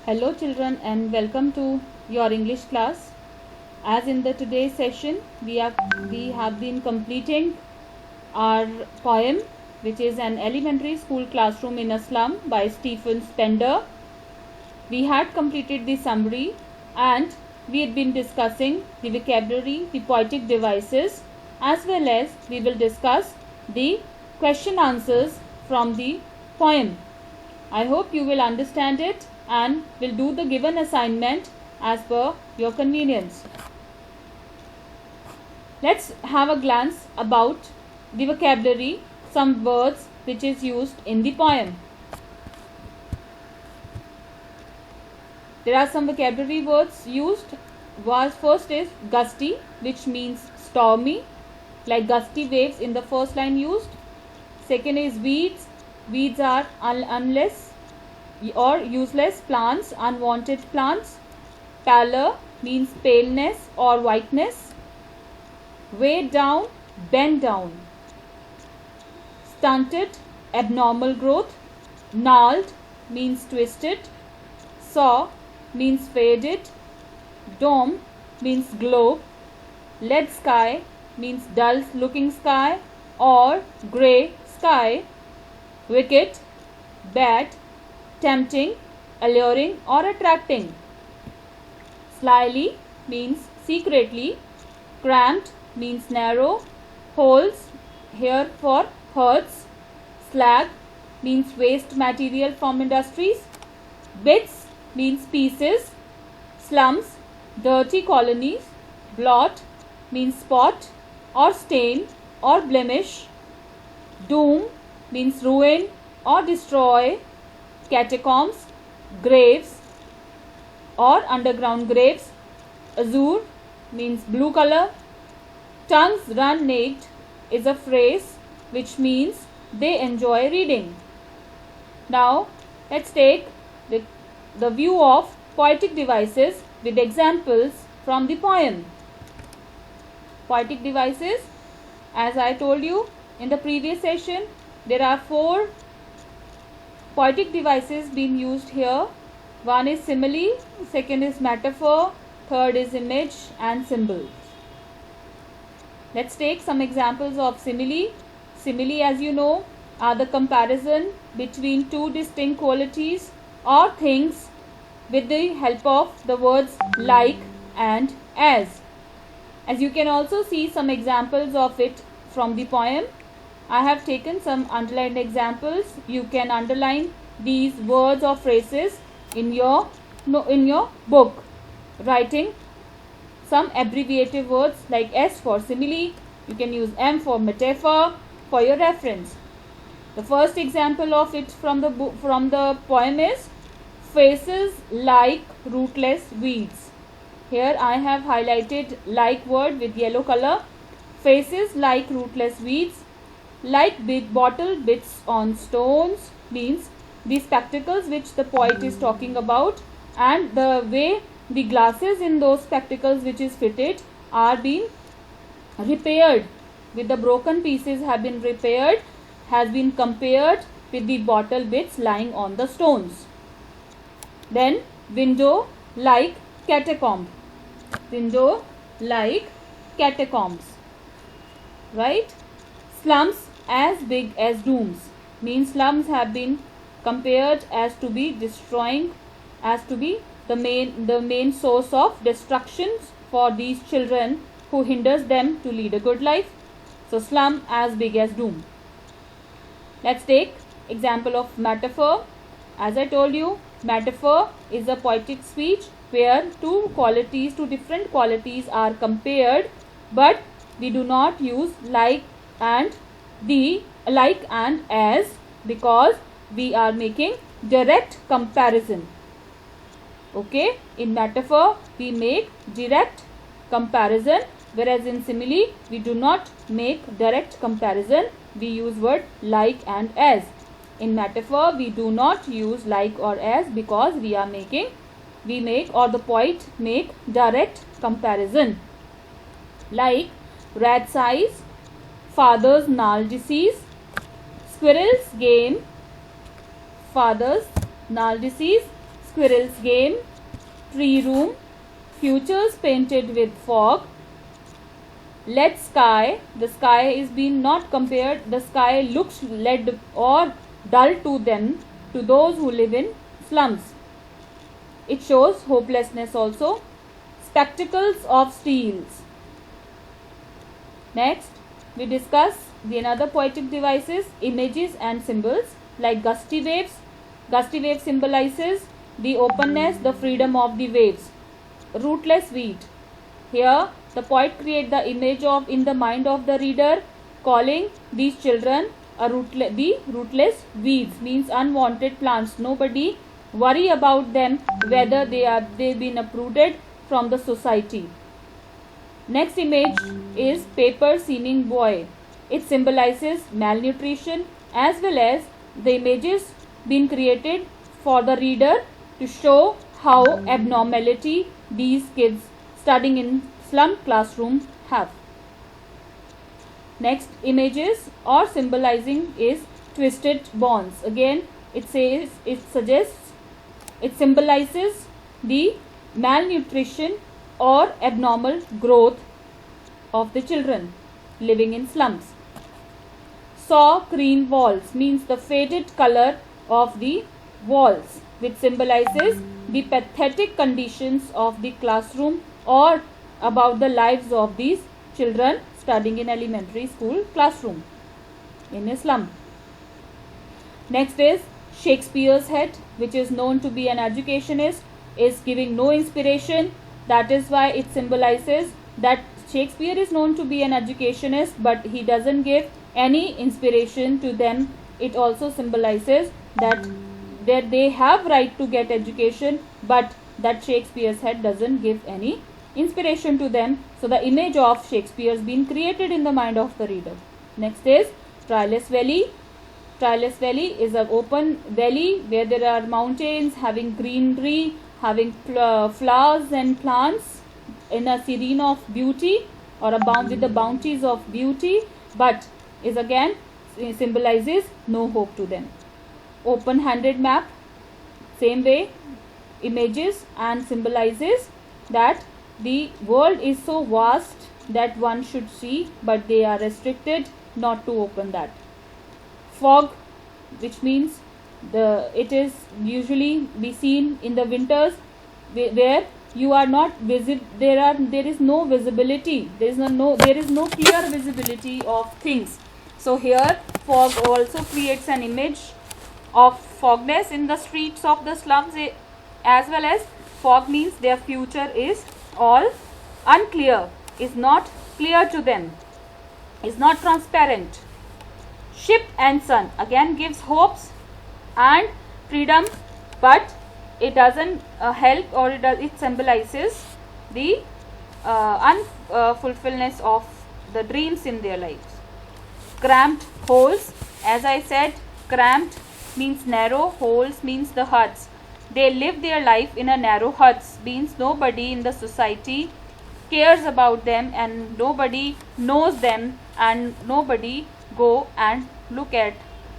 Hello children and welcome to your English class. As in the today's session we have been completing our poem, which is an elementary school classroom in a slum by Stephen Spender. We had completed the summary and we had been discussing the vocabulary, the poetic devices, as well as we will discuss the question answers from the poem. I hope you will understand it and will do the given assignment as per your convenience. Let's have a glance about the vocabulary, some words which is used in the poem. There are some vocabulary words used. First is gusty, which means stormy, like gusty waves in the first line used. Second is weeds. Weeds are unless or useless plants, unwanted plants. Pallor means paleness or whiteness. Weighed down, bent down. Stunted, abnormal growth. Gnarled means twisted. Saw means faded. Dome means globe. Lead sky means dull looking sky or grey sky. Wicked, bad, tempting, alluring or attracting. Slyly means secretly. Cramped means narrow. Holes here for hurts. Slag means waste material from industries. Bits means pieces. Slums, dirty colonies. Blot means spot or stain or blemish. Doom means ruin or destroy. Catacombs, graves or underground graves. Azure means blue color. Tongues run naked is a phrase which means they enjoy reading. Now let's take the view of poetic devices with examples from the poem. Poetic devices, as I told you in the previous session, there are 4 poetic devices being used here. One is simile, second is metaphor, third is image and symbols. Let's take some examples of simile. Simile, as you know, are the comparison between two distinct qualities or things with the help of the words like and as. As you can also see some examples of it from the poem. I have taken some underlined examples. You can underline these words or phrases in your book, writing some abbreviative words like S for simile. You can use M for metaphor for your reference. The first example of it from the poem is faces like rootless weeds. Here I have highlighted like word with yellow color. Faces like rootless weeds. Like big bottle bits on stones means the spectacles which the poet is talking about, and the way the glasses in those spectacles which is fitted are being repaired, with the broken pieces have been repaired, has been compared with the bottle bits lying on the stones. Then window like catacomb. Window like catacombs. Right? Slums as big as dooms means slums have been compared as to be destroying, as to be the main source of destructions for these children who hinders them to lead a good life. So slum as big as doom. Let's take example of metaphor. As I told you, metaphor is a poetic speech where two different qualities are compared, but we do not use like and as, because we are making direct comparison. Okay, in metaphor we make direct comparison, whereas in simile we do not make direct comparison. We use word like and as. In metaphor we do not use like or as because the poet make direct comparison. Like rat's eyes, father's gnarled disease. Squirrel's game, father's gnarled disease. squirrel's game, tree room, futures painted with fog, lead sky. The sky is being not compared. The sky looks lead or dull to them, to those who live in slums. It shows hopelessness also. Spectacles of steels. Next, we discuss the another poetic devices, images and symbols like gusty waves. Gusty wave symbolizes the openness, the freedom of the waves. Rootless wheat. Here, the poet creates the image of in the mind of the reader, calling these children the rootless weeds, means unwanted plants. Nobody worry about them whether they've been uprooted from the society. Next image is paper seeming boy. It symbolizes malnutrition, as well as the images been created for the reader to show how abnormality these kids studying in slum classroom have. Next images or symbolizing is twisted bonds. Again, it symbolizes the malnutrition or abnormal growth of the children living in slums. Saw green walls means the faded color of the walls, which symbolizes the pathetic conditions of the classroom or about the lives of these children studying in elementary school classroom in a slum. Next is Shakespeare's head, which is known to be an educationist, is giving no inspiration. That is why it symbolizes that Shakespeare is known to be an educationist, but he doesn't give any inspiration to them. It also symbolizes that they have right to get education, but that Shakespeare's head doesn't give any inspiration to them. So the image of Shakespeare has been created in the mind of the reader. Next is Treeless Valley. Treeless Valley is an open valley where there are mountains having greenery, having flowers and plants in a serene of beauty or abound with the bounties of beauty, but is again symbolizes no hope to them. Open-handed map, same way, images and symbolizes that the world is so vast that one should see, but they are restricted not to open that. Fog, which means it is usually be seen in the winters where you are not visible. There is no visibility. There is no clear visibility of things. So here fog also creates an image of fogness in the streets of the slums, as well as fog means their future is all unclear, is not clear to them, is not transparent. Ship and sun again gives hopes and freedom, but it doesn't help, or it symbolizes the unfulfillment of the dreams in their lives. Cramped holes, as I said, cramped means narrow, holes means the huts. They live their life in a narrow huts, means nobody in the society cares about them and nobody knows them and nobody go and look at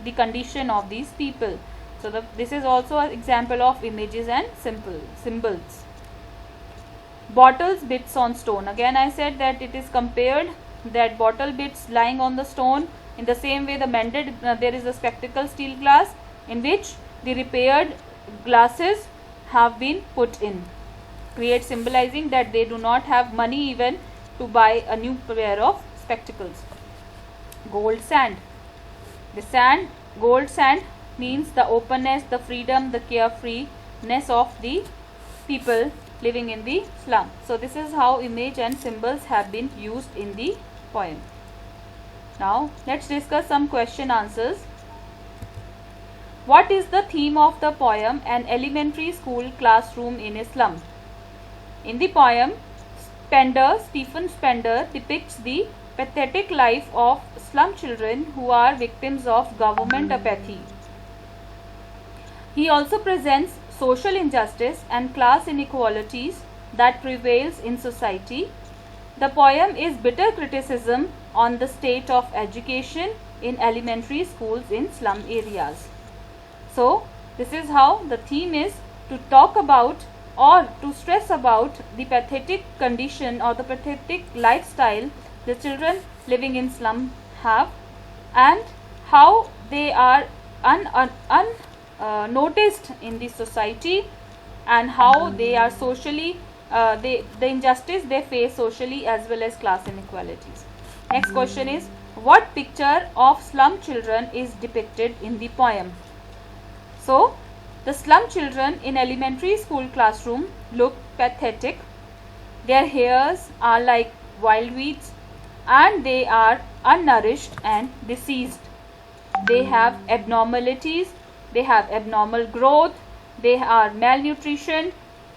the condition of these people. So this is also an example of images and symbols. Bottles bits on stone. Again I said that it is compared that bottle bits lying on the stone. In the same way, the mended there is a spectacle steel glass in which the repaired glasses have been put in, create symbolizing that they do not have money even to buy a new pair of spectacles. Gold sand. The gold sand means the openness, the freedom, the carefreeness of the people living in the slum. So this is how image and symbols have been used in the poem. Now let's discuss some question answers. What is the theme of the poem An Elementary School Classroom in a Slum? In the poem, Stephen Spender depicts the pathetic life of slum children who are victims of government apathy. He also presents social injustice and class inequalities that prevails in society. The poem is bitter criticism on the state of education in elementary schools in slum areas. So, this is how the theme is to talk about or to stress about the pathetic condition or the pathetic lifestyle the children living in slum have, and how they are noticed in the society, and how they are socially the injustice they face socially as well as class inequalities. Next question is, what picture of slum children is depicted in the poem? So, the slum children in elementary school classroom look pathetic. Their hairs are like wild weeds and they are unnourished and diseased. They have abnormalities, they have abnormal growth, they are malnutrition.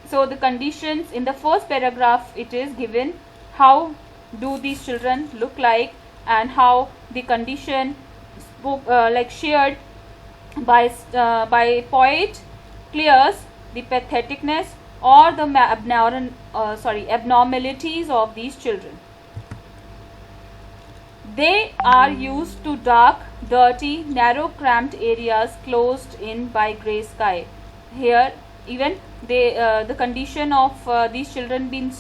So, the conditions in the first paragraph, it is given how do these children look like and how the condition shared by poet clears the patheticness or the abnormalities of these children. They are used to dark, dirty, narrow, cramped areas closed in by grey sky. Here, even the condition of these children been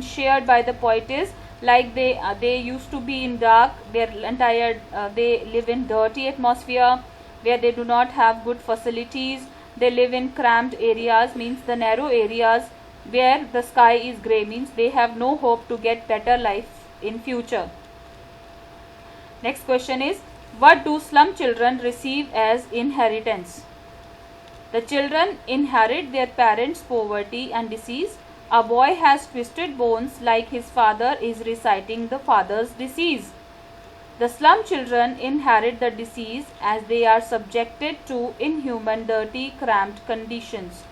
shared by the poet is like they used to be in dark. Their entire they live in dirty atmosphere where they do not have good facilities. They live in cramped areas, means the narrow areas where the sky is grey, means they have no hope to get better life in future. Next question is, what do slum children receive as inheritance? The children inherit their parents' poverty and disease. A boy has twisted bones like his father is reciting the father's disease. The slum children inherit the disease as they are subjected to inhuman, dirty, cramped conditions.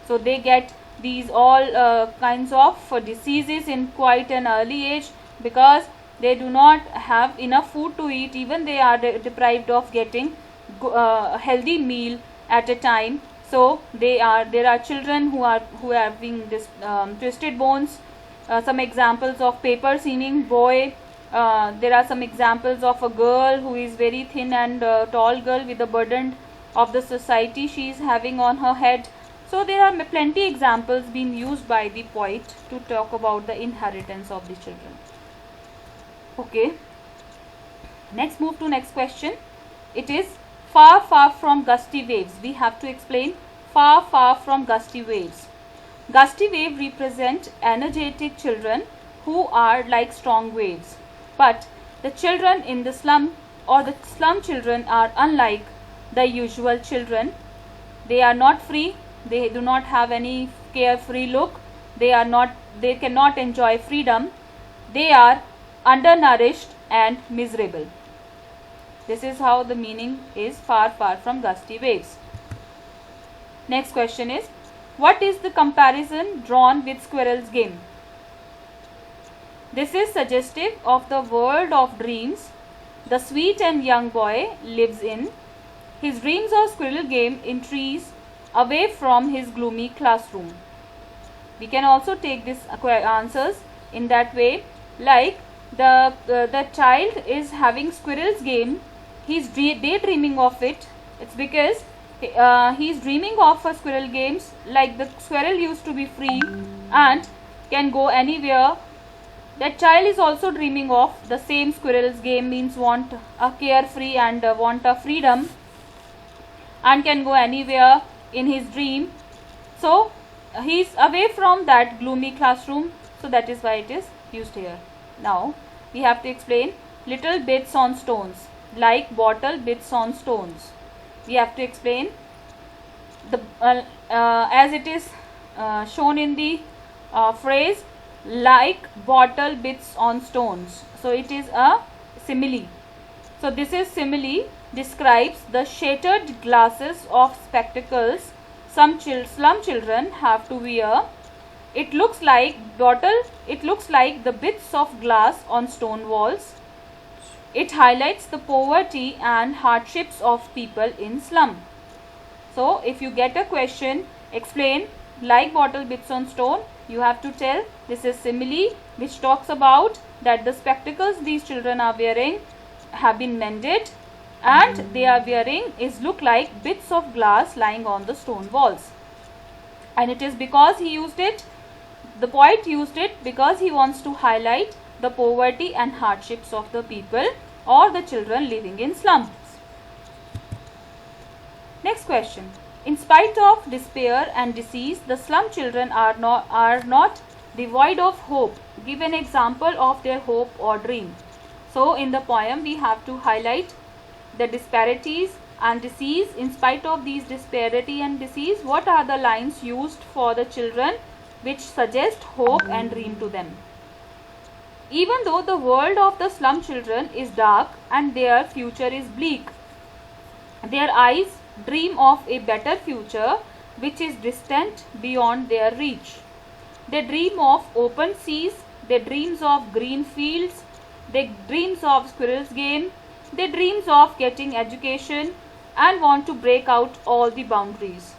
So they get these all kinds of diseases in quite an early age because they do not have enough food to eat. Even they are deprived of getting a healthy meal at a time. So there are children who are having this twisted bones. Some examples of paper seeming boy. There are some examples of a girl who is very thin and tall girl with the burden of the society she is having on her head. So there are plenty examples being used by the poet to talk about the inheritance of the children. Okay. Next, move to next question. It is far, far from gusty waves. We have to explain far, far from gusty waves. Gusty wave represent energetic children who are like strong waves. But the children in the slum or the slum children are unlike the usual children. They are not free. They do not have any carefree look. They cannot enjoy freedom. They are undernourished and miserable. This is how the meaning is far, far from gusty waves. Next question is, what is the comparison drawn with squirrel's game? This is suggestive of the world of dreams the sweet and young boy lives in. His dreams of squirrel game in trees away from his gloomy classroom. We can also take these answers in that way, like the child is having squirrel's game. He's daydreaming of it. It's because he's dreaming of a squirrel games, like the squirrel used to be free and can go anywhere. That child is also dreaming of the same squirrel's game, means want a carefree and want a freedom and can go anywhere in his dream. So he's away from that gloomy classroom, so that is why it is used here. Now we have to explain little bits on stones, like bottle bits on stones. We have to explain the as it is shown in the phrase like bottle bits on stones. So it is a simile. So this is simile describes the shattered glasses of spectacles some slum children have to wear. It looks like the bits of glass on stone walls. It highlights the poverty and hardships of people in slum. So if you get a question, explain like bottle bits on stone, you have to tell this is simile which talks about that the spectacles these children are wearing have been mended and they are wearing look like bits of glass lying on the stone walls. and it is because he used it, the poet used it because he wants to highlight the poverty and hardships of the people or the children living in slums. Next question. In spite of despair and disease, the slum children are not devoid of hope. Give an example of their hope or dream. So in the poem we have to highlight the disparities and disease. In spite of these disparity and disease, what are the lines used for the children which suggest hope and dream to them? Even though the world of the slum children is dark and their future is bleak, their eyes dream of a better future which is distant beyond their reach. They dream of open seas, they dreams of green fields, they dreams of squirrel's game, they dreams of getting education and want to break out all the boundaries.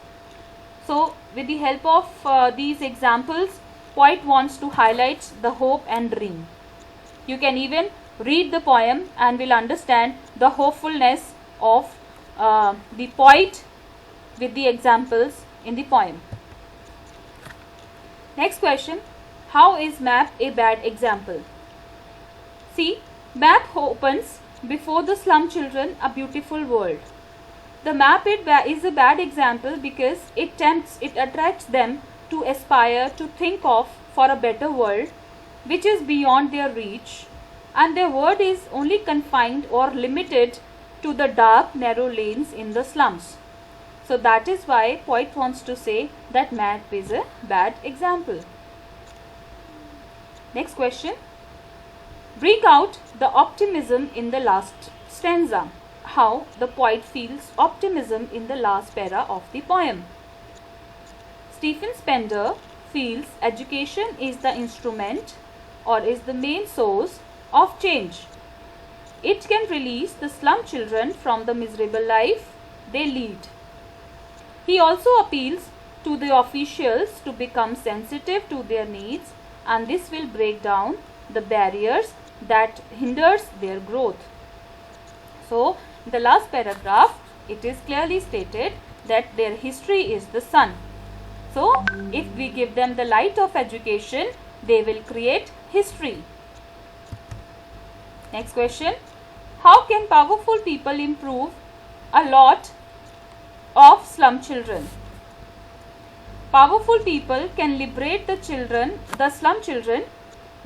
So with the help of these examples, poet wants to highlight the hope and dream. You can even read the poem and will understand the hopefulness of the poet with the examples in the poem. Next question. How is map a bad example? See, map opens before the slum children a beautiful world. The map is a bad example because it attracts them to aspire to think of for a better world which is beyond their reach, and their world is only confined or limited to the dark narrow lanes in the slums. So that is why poet wants to say that map is a bad example. Next question. Bring out the optimism in the last stanza. How the poet feels optimism in the last para of the poem. Stephen Spender feels education is the instrument or is the main source of change. It can release the slum children from the miserable life they lead. He also appeals to the officials to become sensitive to their needs, and this will break down the barriers that hinders their growth. So in the last paragraph it is clearly stated that their history is the sun. So if we give them the light of education, they will create history. Next question. How can powerful people improve a lot of slum children? Powerful people can liberate the slum children.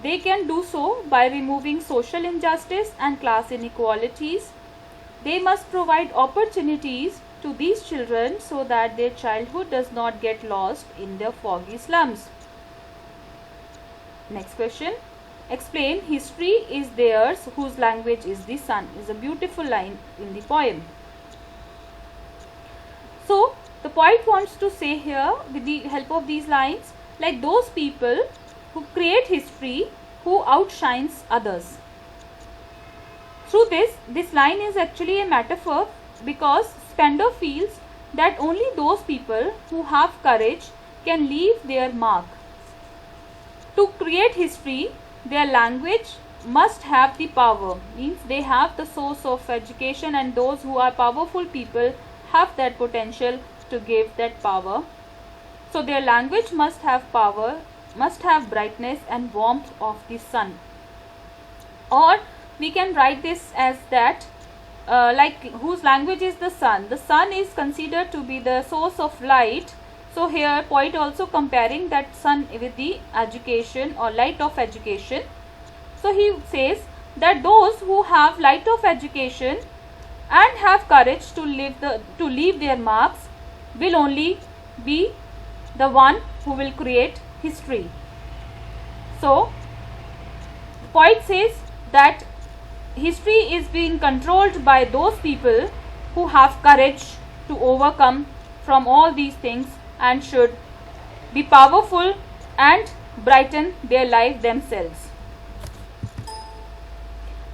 They can do so by removing social injustice and class inequalities. They must provide opportunities to these children so that their childhood does not get lost in their foggy slums. Next question. Explain history is theirs whose language is the sun, is a beautiful line in the poem. So the poet wants to say here with the help of these lines, like those people who create history who outshines others. Through this line is actually a metaphor because Spender feels that only those people who have courage can leave their mark. To create history, their language must have the power, means they have the source of education, and those who are powerful people have that potential to give that power. So their language must have power, must have brightness and warmth of the sun. Or we can write this as that like whose language is the sun. The sun is considered to be the source of light. So here poet also comparing that sun with the education or light of education. So he says that those who have light of education and have courage to leave their marks will only be the one who will create history. So poet says that history is being controlled by those people who have courage to overcome from all these things and should be powerful and brighten their life themselves.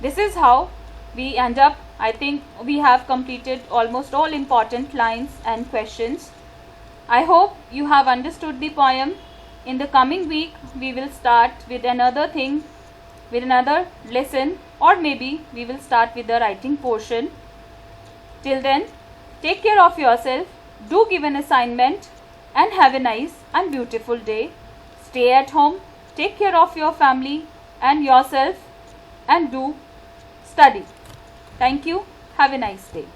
This is how we end up. I think we have completed almost all important lines and questions. I hope you have understood the poem. In the coming week, we will start with another thing, with another lesson, or maybe we will start with the writing portion. Till then, take care of yourself, do give an assignment, and have a nice and beautiful day. Stay at home, take care of your family and yourself, and do study. Thank you. Have a nice day.